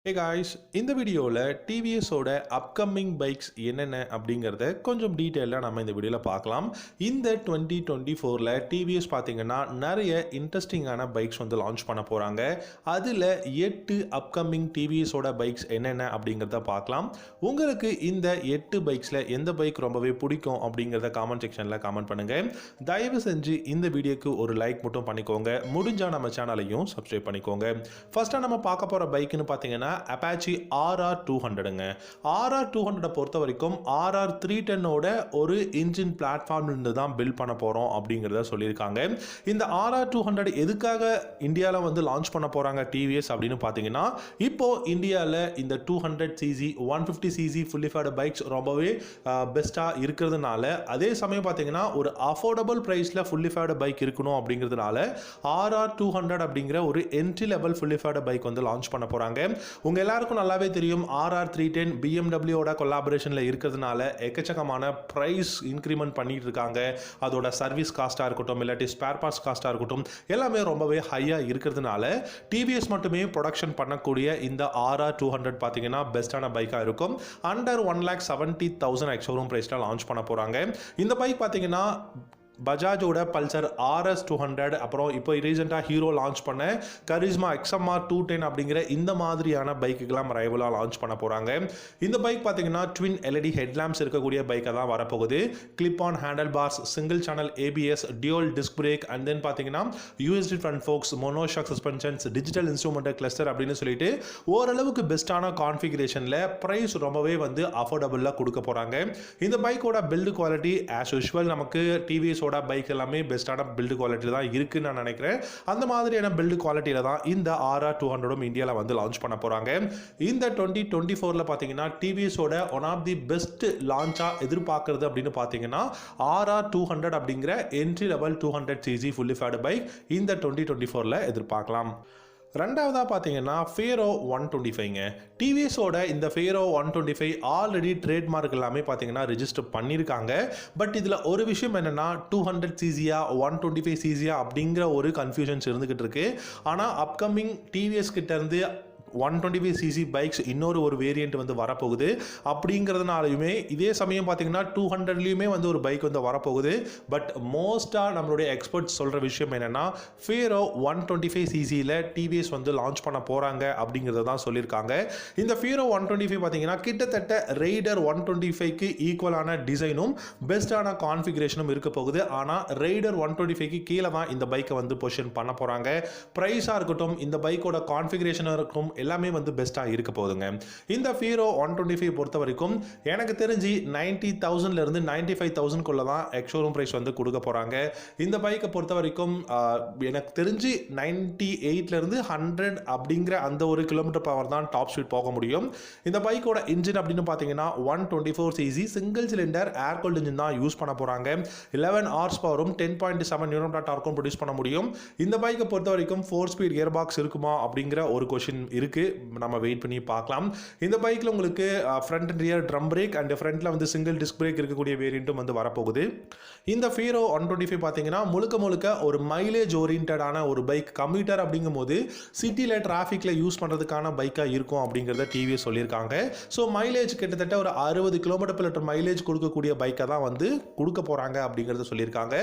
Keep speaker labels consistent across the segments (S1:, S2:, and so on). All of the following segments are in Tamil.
S1: Hey guys, இந்த வீடியோவில் டிவிஎஸோட அப்கமிங் பைக்ஸ் என்னென்ன அப்படிங்கிறத கொஞ்சம் டீட்டெயிலாக நம்ம இந்த வீடியோவில் பார்க்கலாம். இந்த 2024ல் டிவிஎஸ் பார்த்தீங்கன்னா நிறைய இன்ட்ரெஸ்டிங்கான பைக்ஸ் வந்து லான்ச் பண்ண போகிறாங்க. அதில் 8 அப்கமிங் டிவிஎஸோட பைக்ஸ் என்னென்ன அப்படிங்கிறத பார்க்கலாம். உங்களுக்கு இந்த 8 பைக்ஸில் எந்த பைக் ரொம்பவே பிடிக்கும் அப்படிங்கிறத காமெண்ட் செக்ஷனில் காமெண்ட் பண்ணுங்கள். தயவு செஞ்சு இந்த வீடியோக்கு ஒரு லைக் மட்டும் பண்ணிக்கோங்க. முடிஞ்சால் நம்ம சேனலையும் சப்ஸ்கிரைப் பண்ணிக்கோங்க. ஃபர்ஸ்ட்டாக நம்ம பார்க்க போகிற பைக்குன்னு பார்த்தீங்கன்னா Apache RR200ங்க. RR200 பொறுத்த வரைக்கும் RR310ஓட ஒரு இன்ஜின் பிளாட்ஃபார்ம் இருந்து தான் பில்ட் பண்ண போகிறோம் அப்படிங்கிறத சொல்லியிருக்காங்க. இந்த RR200 எதுக்காக இந்தியாவில் வந்து லான்ச் பண்ண போகிறாங்க டிவிஎஸ் அப்படின்னு பார்த்தீங்கன்னா, இப்போ இந்தியாவில் இந்த 200cc 150cc fully faired bikes ரொம்பவே பெஸ்ட்டாக இருக்கிறதுனால, அதே சமயம் பார்த்தீங்கன்னா ஒரு அஃபோர்டபுள் ப்ரைஸில் ஃபுல்லி ஃபேர்டு பைக் இருக்கணும் அப்படிங்கிறதுனால RR200 அப்படிங்கிற ஒரு entry level fully faired bike வந்து லான்ச் பண்ண போகிறாங்க. உங்கள் எல்லாருக்கும் நல்லாவே தெரியும் RR310 பிஎம்டபிள்யூட கொலாபரேஷனில் இருக்கிறதுனால எக்கச்சக்கமான ப்ரைஸ் இன்க்ரிமெண்ட் பண்ணிட்டு இருக்காங்க. அதோட சர்வீஸ் காஸ்ட்டாக இருக்கட்டும், இல்லாட்டி ஸ்பேர் பார்ட்ஸ் காஸ்ட்டாக இருக்கட்டும், எல்லாமே ரொம்பவே ஹையாக இருக்கிறதுனால டிவிஎஸ் மட்டுமே ப்ரொடக்ஷன் பண்ணக்கூடிய இந்த RR200 பார்த்தீங்கன்னா பெஸ்ட்டான பைக்காக இருக்கும். அண்டர் 1,70,000 எக்ஸ்-ஷோரூம் ப்ரைஸில் லான்ச் பண்ண போகிறாங்க. இந்த பைக் பார்த்தீங்கன்னா பஜாஜோட பல்சர் RS200, அப்புறம் இப்போ ரீசெண்டாக ஹீரோ லான்ச் பண்ண கரிஸ்மா XMR 210 அப்படிங்கிற இந்த மாதிரியான பைக்குக்கெல்லாம் ரைவலாக லான்ச் பண்ண போகிறாங்க. இந்த பைக் பார்த்தீங்கன்னா ட்வின் LED ஹெட்லாம்ப்ஸ் இருக்கக்கூடிய பைக்காக தான் வரப்போகுது. Clip on handle bars, single channel ABS, dual disc brake, and then பார்த்தீங்கன்னா USD front forks, monoshock suspensions, digital instrumental cluster அப்படின்னு சொல்லிட்டு ஓரளவுக்கு பெஸ்ட்டான கான்ஃபிகரேஷனில் ப்ரைஸ் ரொம்பவே வந்து அஃபோர்டபுளாக கொடுக்க போகிறாங்க. இந்த பைக்கோட பில்டு குவாலிட்டி ஆஸ் யூஷுவல் நமக்கு டிவிஎஸ் பைக் எல்லாமே பெஸ்ட்டான பில்டு குவாலிட்டி தான் இருக்குன்னு நான் நினைக்கிறேன். அந்த மாதிரியான பில்டு குவாலிட்டியில தான் இந்த RR200 இந்தியாவில் வந்து லான்ச் பண்ண போறாங்க. இந்த 2024ல பார்த்தீங்கன்னா டிவிஎஸோட ஒன் ஆஃப் தி பெஸ்ட் லான்ச்சா எதிர்பார்க்கறது அப்படின்னு பார்த்தீங்கன்னா RR200 அப்படிங்கிற entry level 200cc fully faired bike இந்த 2024ல எதிர்பார்க்கலாம். ரெண்டாவதாக பார்த்தீங்கன்னா ஃபேரோ 125ங்க. டிவிஎஸோட இந்த ஃபேரோ 125 ஆல்ரெடி ட்ரேட்மார்க் எல்லாமே பார்த்தீங்கன்னா ரிஜிஸ்டர் பண்ணியிருக்காங்க. பட் இதில் ஒரு விஷயம் என்னென்னா 200cc 125cc அப்படிங்கிற ஒரு கன்ஃபியூஷன்ஸ் இருந்துகிட்டு இருக்கு. ஆனால் அப்கமிங் டிவிஎஸ் கிட்ட இருந்து 125cc பைக்ஸ் இன்னொரு ஒரு வேரியண்ட் வந்து வரப்போகுது. அப்படிங்கிறதுனாலையுமே இதே சமயம் பார்த்தீங்கன்னா 200லையுமே வந்து ஒரு பைக் வந்து வரப்போகுது. பட் மோஸ்ட்டாக நம்மளுடைய எக்ஸ்பர்ட்ஸ் சொல்கிற விஷயம் என்னென்னா ஃபேரோ 125cc டிவிஎஸ் வந்து லான்ச் பண்ண போகிறாங்க அப்படிங்கிறத தான் சொல்லியிருக்காங்க. இந்த ஃபேரோ 125 பார்த்தீங்கன்னா கிட்டத்தட்ட ரெய்டர் 125க்கு ஈக்குவலான டிசைனும் பெஸ்ட்டான கான்ஃபிகரேஷனும் இருக்க போகுது. ஆனால் ரெய்டர் 125க்கு கீழே தான் இந்த பைக்கை வந்து பொசிஷன் பண்ண போகிறாங்க. ப்ரைஸாக இருக்கட்டும், இந்த பைக்கோட கான்ஃபிகரேஷனாக இருக்கும், எல்லாமே வந்து பெஸ்ட்டாக இருக்க போகுதுங்க. இந்த ஃபீரோ 125 பொறுத்த வரைக்கும் எனக்கு தெரிஞ்சு 90,000 இருந்து 95,000 தான் எக்ஸ்-ஷோரூம் பிரைஸ் வந்து கொடுக்க போகிறாங்க. இந்த பைக்கை பொறுத்த வரைக்கும் எனக்கு தெரிஞ்சு 98 இருந்து 100 அப்படிங்கிற அந்த ஒரு கிலோமீட்டர் பவர் தான் டாப் ஸ்பீட் போக முடியும். இந்த பைக்கோட இன்ஜின் அப்படின்னு பார்த்தீங்கன்னா 124cc சிங்கிள் சிலிண்டர் ஏர் கூல்ட் இன்ஜின் தான் யூஸ் பண்ண போகிறாங்க. 11 ஹார்ஸ் பவரும் 10.7 நியூட்டன் டார்க்கும் ப்ரொடியூஸ் பண்ண முடியும். இந்த பைக்கை பொறுத்த வரைக்கும் 4 ஸ்பீட் கியர் பாக்ஸ் இருக்குமா அப்படிங்கிற ஒரு கொஸ்டின் இருக்கு. நம்ம வெயிட் பண்ணி பார்க்கலாம். இந்த பைக்கில் உங்களுக்கு front and rear drum break and ஃப்ரண்ட்ல வந்து சிங்கிள் டிஸ்க் பிரேக் இருக்கக்கூடிய வேரியண்ட்டும் வந்து வரப்போகுது. இந்த ஃபீரோ 125 பார்த்தீங்கன்னா முழுக்க ஒரு மைலேஜ் ஓரியன்டான ஒரு பைக். கம்யூட்டர் அப்படிங்கும் போது சிட்டியில் டிராஃபிக்கில் யூஸ் பண்ணுறதுக்கான பைக்காக இருக்கும் அப்படிங்கிறத டிவிஎஸ் சொல்லியிருக்காங்க. ஸோ மைலேஜ் கிட்டத்தட்ட ஒரு 60 km/லிட்டர் மைலேஜ் கொடுக்கக்கூடிய பைக்கை தான் வந்து கொடுக்க போகிறாங்க அப்படிங்கிறத சொல்லியிருக்காங்க.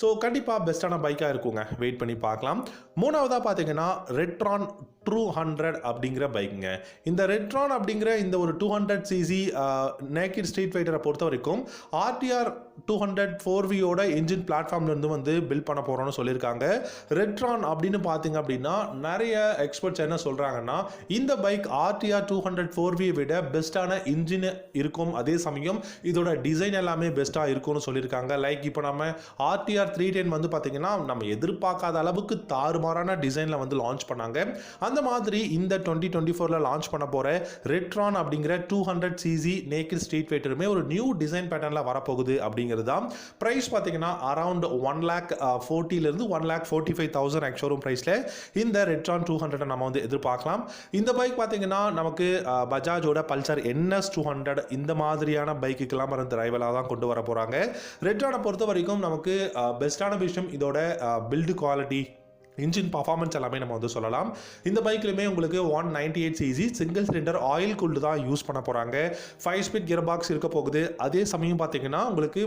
S1: ஸோ கண்டிப்பாக பெஸ்ட்டான பைக்காக இருக்குங்க, வெயிட் பண்ணி பார்க்கலாம். மூணாவதாக பார்த்தீங்கன்னா ரெட்ரான் 200 அப்படிங்கிற பைக்குங்க. இந்த ரெட்ரான் அப்படிங்கிற இந்த ஒரு 200cc நேக்கிட் ஸ்ட்ரீட் ஃபைட்டரை பொறுத்த வரைக்கும் RTR 200 4Vயோட இன்ஜின் பிளாட்ஃபார்ம்ல இருந்து வந்து பில்ட் பண்ண போறோம்னு சொல்லியிருக்காங்க. ரெட்ரான் அப்படின்னு பார்த்தீங்க அப்படின்னா நிறைய எக்ஸ்பர்ட்ஸ் என்ன சொல்றாங்கன்னா இந்த பைக் RTR 200 4V விட பெஸ்ட்டான இன்ஜின் இருக்கும், அதே சமயம் இதோட டிசைன் எல்லாமே பெஸ்ட்டாக இருக்கும்னு சொல்லியிருக்காங்க. லைக் இப்போ நம்ம RTR 310 வந்து பார்த்தீங்கன்னா நம்ம எதிர்பார்க்காத அளவுக்கு தாறுமாறான டிசைனில் வந்து லான்ச் பண்ணாங்க. அந்த மாதிரி இந்த 2024ல லான்ச் பண்ண போற ரெட்ரான் அப்படிங்கிற 200cc நேக்கிட் ஸ்ட்ரீட் ஃபைட்டருமே ஒரு நியூ டிசைன் பேட்டர்ன்ல வரப்போகுது அப்படிங்கிறது தான். பிரைஸ் பார்த்தீங்கன்னா அரௌண்ட் 1,40,000 இருந்து 1,45,000 எக்ஸ்-ஷோரூம் பிரைஸ்ல இந்த ரெட்ரான் 200 நம்ம வந்து எதிர்பார்க்கலாம். இந்த பைக் பார்த்தீங்கன்னா நமக்கு பஜாஜோட பல்சர் NS 200 இந்த மாதிரியான பைக்குக்கெல்லாம் வந்து ரைவலாக தான் கொண்டு வர போறாங்க. ரெட்ரானை பொறுத்த வரைக்கும் நமக்கு பெஸ்ட்டான விஷயம் இதோட பில்டு குவாலிட்டி இன்ஜின் பர்ஃபார்மன்ஸ் எல்லாமே நம்ம வந்து சொல்லலாம். இந்த பைக்லையுமே உங்களுக்கு 198 CC single cylinder oil cooled தான் யூஸ் பண்ண போகிறாங்க. 5 ஸ்பீட் கியர் பாக்ஸ் இருக்க போகுது. அதே சமயம் பார்த்தீங்கன்னா உங்களுக்கு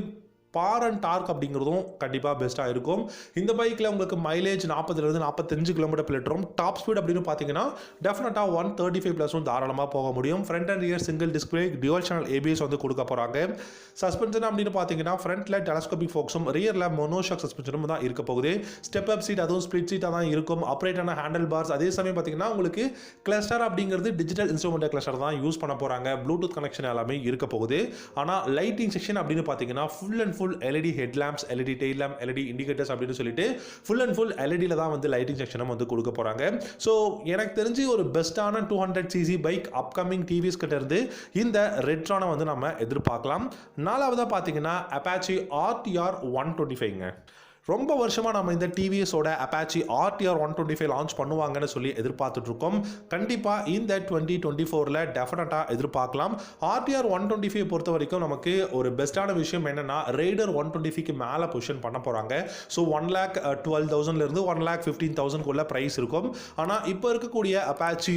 S1: பார் அண்ட் டார்க் அப்படிங்கிறதும் கண்டிப்பாக பெஸ்ட்டாக இருக்கும். இந்த பைக்கில் உங்களுக்கு மைலேஜ் 40லேருந்து 45 கிலோமீட்டர் லிட்டரும், டாப் ஸ்பீட் அப்படின்னு பார்த்தீங்கன்னா டெஃபினட்டாக 135 ப்ளஸும் தாராளமாக போக முடியும். Front and rear single display, dual channel ABS வந்து கொடுக்க போகிறாங்க. சஸ்பென்ஷன் அப்படின்னு பார்த்தீங்கன்னா ஃப்ரண்ட்டில் டெலஸ்கோபிக் ஃபோக்ஸும் ரியரில் மோனோஷாக் சஸ்பென்ஷனும் தான் இருக்க போகுது. ஸ்டெப் அப் சீட், அதுவும் ஸ்பிளிட் சீட்டாக தான் இருக்கும். ஆப்ரேட்டான ஹேண்டில் பார்ஸ், அதே சமயம் பார்த்தீங்கன்னா உங்களுக்கு கிளஸ்டர் அப்படிங்கிறது டிஜிட்டல் இன்ஸ்ட்ருமெண்ட் கிளஸ்டர் தான் யூஸ் பண்ண போகிறாங்க. ப்ளூடூத் கனெக்ஷன் எல்லாமே இருக்க போகுது. ஆனால் லைட்டிங் செக்ஷன் அப்படின்னு பார்த்தீங்கன்னா full and full LED head lamps, LED tail lamp, LED indicators அப்படின்னு சொல்லிட்டு ஃபுல் அண்ட் ஃபுல் எல்இடியில் தான் வந்து லைட்டிங் செக்ஷனும் வந்து கொடுக்க போகிறாங்க. ஸோ எனக்கு தெரிஞ்சு ஒரு பெஸ்ட்டான 200cc பைக் அப்கமிங் டிவிஎஸ் கிட்ட இருந்து இந்த ரெட்ரானை வந்து நம்ம எதிர்பார்க்கலாம். நாலாவதாக பார்த்தீங்கன்னா அப்பாச்சி RTR 125ங்க. ரொம்ப வருஷமாக நம்ம இந்த டிவிஎஸோட அப்பாச்சி RTR 125 லான்ச் பண்ணுவாங்கன்னு சொல்லி எதிர்பார்த்துட்ருக்கோம். கண்டிப்பாக இந்த 2024 டெஃபினட்டாக எதிர்பார்க்கலாம். RTR 125 பொறுத்த வரைக்கும் நமக்கு ஒரு பெஸ்ட்டான விஷயம் என்னென்னா ரைடர் 125க்கு மேலே பொசிஷன் பண்ண போகிறாங்க. ஸோ 1,12,000லேருந்து 1,15,000க்குள்ள ப்ரைஸ் இருக்கும். ஆனால் இப்போ இருக்கக்கூடிய அப்பாச்சி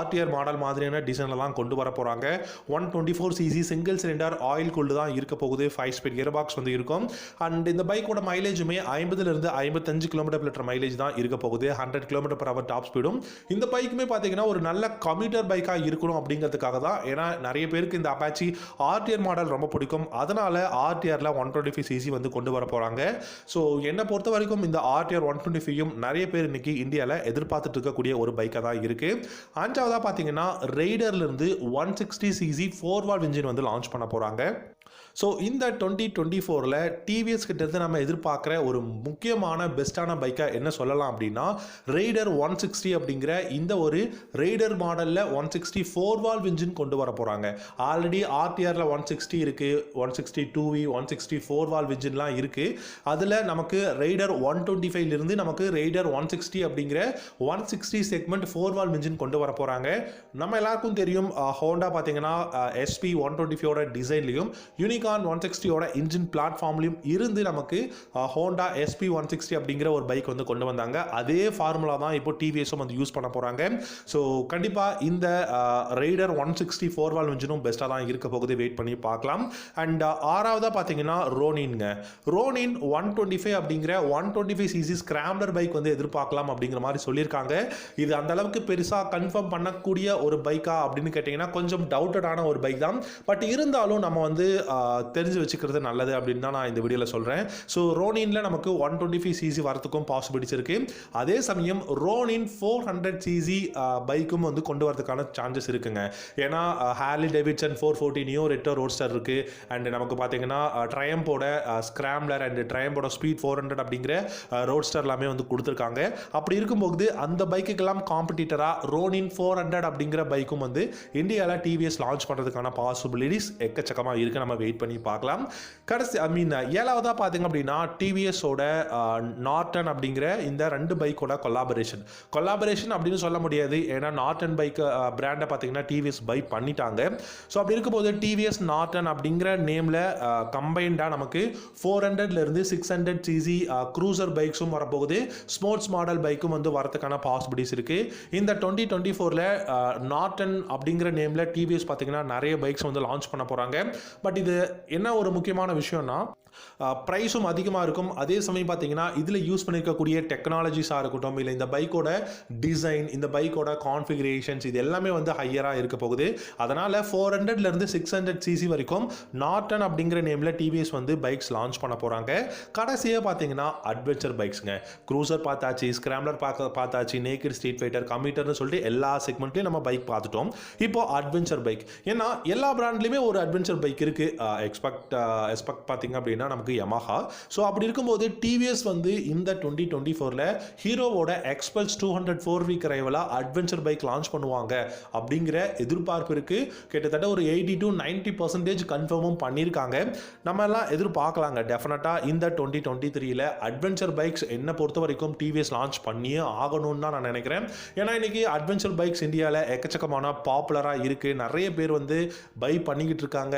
S1: RTR மாடல் மாதிரியான டிசைனில் தான் கொண்டு வர போகிறாங்க. 124cc single cylinder oil cooled தான் இருக்க போகுது. 5 ஸ்பீட் கியர் பாக்ஸ் வந்து இருக்கும். அண்ட் இந்த பைக்கோட மைலேஜுமே 50லேருந்து 55 கிலோமீட்டர் லிட்டர் மைலேஜ் தான் இருக்க போகுது. 100 km/h டாப் ஸ்பீடும். இந்த பைக்குமே பார்த்தீங்கன்னா ஒரு நல்ல கம்யூட்டர் பைக்காக இருக்கணும் அப்படிங்கிறதுக்காக தான். ஏன்னா நிறைய பேருக்கு இந்த அப்பாச்சி RTR மாடல் ரொம்ப பிடிக்கும். அதனால RTRல 125cc வந்து கொண்டு வர போகிறாங்க. ஸோ என்னை பொறுத்த வரைக்கும் இந்த RTR 125யும் நிறைய பேர் இன்னைக்கு இந்தியாவில் எதிர்பார்த்துட்டு இருக்கக்கூடிய ஒரு பைக்காக தான் இருக்கு. அஞ்சாவதாக பார்த்தீங்கன்னா ரைடர்லேருந்து 160cc 4 valve இன்ஜின் வந்து லான்ச் பண்ண போகிறாங்க. ஸோ இந்த 2024 டிவிஎஸ் கிட்டேருந்து நம்ம எதிர்பார்க்குற ஒரு முக்கியமான பெஸ்ட்டான பைக்காக என்ன சொல்லலாம் அப்படின்னா ரைடர் 160 அப்படிங்கிற இந்த ஒரு ரைடர் மாடலில் 160 4 valve இன்ஜின் கொண்டு வர போகிறாங்க. ஆல்ரெடி RTRல 160 இருக்குது, 160 2V, 160 4 valve இன்ஜின்லாம் இருக்குது. அதில் நமக்கு ரைடர் 125லிருந்து நமக்கு ரைடர் 160 அப்படிங்கிற 160 செக்மெண்ட் 4 valve இன்ஜின் கொண்டு வர போகிறாங்க. நம்ம எல்லாருக்கும் தெரியும் ஹோண்டா பார்த்தீங்கன்னா SP 125ஓட டிசைன்லையும் யூனிகான் 160ஓட இன்ஜின் பிளாட்ஃபார்ம்லையும் இருந்து நமக்கு ஹோண்டா SP 160 அப்படிங்கிற ஒரு பைக் வந்து கொண்டு வந்தாங்க. அதே ஃபார்முலா தான் இப்போ டிவிஎஸும் வந்து யூஸ் பண்ண போகிறாங்க. ஸோ கண்டிப்பாக இந்த ரைடர் 160 4 valve இன்ஜினும் பெஸ்ட்டாக தான் இருக்க போகுது. வெயிட் பண்ணி பார்க்கலாம். அண்ட் ஆறாவதாக பார்த்தீங்கன்னா ரோனின்ங்க. ரோனின் 125 அப்படிங்கிற 125cc ஸ்கிராம்ப்ளர் பைக் வந்து எதிர்பார்க்கலாம் அப்படிங்கிற மாதிரி சொல்லியிருக்காங்க. இது அந்த அளவுக்கு பெருசாக கன்ஃபார்ம் பண்ணக்கூடிய ஒரு பைக்கா அப்படின்னு கேட்டிங்கன்னா கொஞ்சம் டவுட்டடான ஒரு பைக் தான். பட் இருந்தாலும் நம்ம வந்து தெரிஞ்சு வச்சுக்கிறது நல்லது அப்படின்னு தான் நான் இந்த வீடியோவில் சொல்கிறேன். ஸோ ரோனின்ல நமக்கு 125cc வரத்துக்கும் பாசிபிலிட்டிஸ் இருக்குது. அதே சமயம் ரோனின் 400cc பைக்கும் வந்து கொண்டு வரதுக்கான சான்சஸ் இருக்குங்க. ஏன்னா Harley Davidson 440 neo retro Roadster இருக்குது. அண்ட் நமக்கு பார்த்தீங்கன்னா ட்ரையம்போட ஸ்கிராம்ப்ளர் அண்ட் ட்ரையம்போட ஸ்பீட் 400 அப்படிங்கிற ரோட்ஸ்டர் எல்லாமே வந்து கொடுத்துருக்காங்க. அப்படி இருக்கும்போது அந்த பைக்குக்கெல்லாம் காம்படிட்டராக ரோனின் 400 அப்படிங்கிற பைக்கும் வந்து இந்தியாவில் டிவிஎஸ் லான்ச் பண்ணுறதுக்கான பாசிபிலிட்டிஸ் எக்கச்சக்கமாக இருக்குது. நம்ம வெயிட் பண்ணி பார்க்கலாம். கடைசி ஏழாவதாக பார்த்தீங்க அப்படின்னா டிவிஎஸோட நார்டன் அப்படிங்கிற இந்த 2 பைக்கோட கொலாபரேஷன் அப்படின்னு சொல்ல முடியாது. ஏன்னா நார்டன் பைக் பிராண்டை பார்த்தீங்கன்னா டிவிஎஸ் பை பண்ணிட்டாங்க. ஸோ அப்படி இருக்கும்போது டிவிஎஸ் நார்டன் அப்படிங்கிற நேமில் கம்பைண்டாக நமக்கு 400லேருந்து 600cc க்ரூசர் பைக்ஸும் வரப்போகுது. ஸ்போர்ட்ஸ் மாடல் பைக்கும் வந்து வரதுக்கான பாசிபிலிட்டிஸ் இருக்குது. இந்த 2024 நார்டன் அப்படிங்கிற நேமில் டிவிஎஸ் பார்த்தீங்கன்னா நிறைய பைக்ஸ் வந்து லான்ச் பண்ண போகிறாங்க. பட் இது என்ன ஒரு முக்கியமான விஷயம்னா ப்ரைஸும் அதிகமாக இருக்கும். அதே சமயம் பார்த்தீங்கன்னா இதில் யூஸ் பண்ணியிருக்கக்கூடிய டெக்னாலஜிஸாக இருக்கட்டும், இல்லை இந்த பைக்கோட டிசைன், இந்த பைக்கோட கான்ஃபிகரேஷன்ஸ், இது எல்லாமே வந்து ஹையராக இருக்க போகுது. அதனால் 400லேருந்து 600cc வரைக்கும் நார்டன் அப்படிங்கிற நேமில் டிவிஎஸ் வந்து பைக்ஸ் லான்ச் பண்ண போகிறாங்க. கடைசியாக பார்த்தீங்கன்னா அட்வென்ச்சர் பைக்ஸுங்க. க்ரூசர் பார்த்தாச்சு, ஸ்கிராம்ப்ளர் பார்த்தாச்சு, நேக்கட் ஸ்ட்ரீட் ஃபைட்டர், கம்யூட்டர்னு சொல்லிட்டு எல்லா செக்மெண்ட்லையும் நம்ம பைக் பார்த்துட்டோம். இப்போ அட்வென்ச்சர் பைக், ஏன்னா எல்லா பிராண்ட்லையுமே ஒரு அட்வென்ச்சர் பைக் இருக்குது. எக்ஸ்பெக்ட் பார்த்தீங்க அப்படின்னா நமக்கு Yamaha. ஸோ அப்படி இருக்கும்போது டிவிஎஸ் வந்து இந்த 2024 ஹீரோவோட எக்ஸ்பல்ஸ் 200 4-week ரைவலாக அட்வென்ச்சர் பைக் லான்ச் பண்ணுவாங்க அப்படிங்கிற எதிர்பார்ப்பு இருக்குது. கிட்டத்தட்ட ஒரு 80 to 90% கன்ஃபார்மும் பண்ணியிருக்காங்க. நம்ம எல்லாம் எதிர்பார்க்கலாங்க. டெஃபினட்டாக இந்த 2023 அட்வென்ச்சர் பைக்ஸ் என்ன பொறுத்த வரைக்கும் டிவிஎஸ் லான்ச் பண்ணியே ஆகணும்னு தான் நான் நினைக்கிறேன். ஏன்னா இன்னைக்கு அட்வென்ச்சர் பைக்ஸ் இந்தியாவில் எக்கச்சக்கமான பாப்புலராக இருக்குது. நிறைய பேர் வந்து பை பண்ணிக்கிட்டு இருக்காங்க.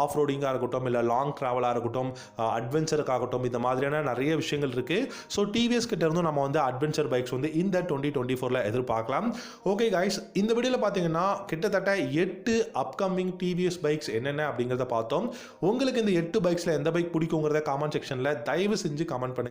S1: ஆஃப் ரோடிங்காக இருக்கட்டும், இல்லை லாங் ட்ராவலாக இருக்கட்டும், அட்வென்ச்சருக்காகட்டும், இந்த மாதிரியான மாதிரியான நிறைய விஷயங்கள் இருக்குது. ஸோ டிவிஎஸ் கிட்ட இருந்தும் நம்ம வந்து அட்வென்ச்சர் பைக்ஸ் வந்து இந்த 2024 எதிர்பார்க்கலாம். ஓகே கைஸ், இந்த வீடியோவில் பார்த்தீங்கன்னா கிட்டத்தட்ட 8 அப்கமிங் டிவிஎஸ் பைக்ஸ் என்னென்ன அப்படிங்கிறத பார்த்தோம். உங்களுக்கு இந்த 8 பைக்ஸில் எந்த பைக் பிடிக்குங்கிறத காமெண்ட் செக்ஷனில் தயவு செஞ்சு கமெண்ட் பண்ணுங்க.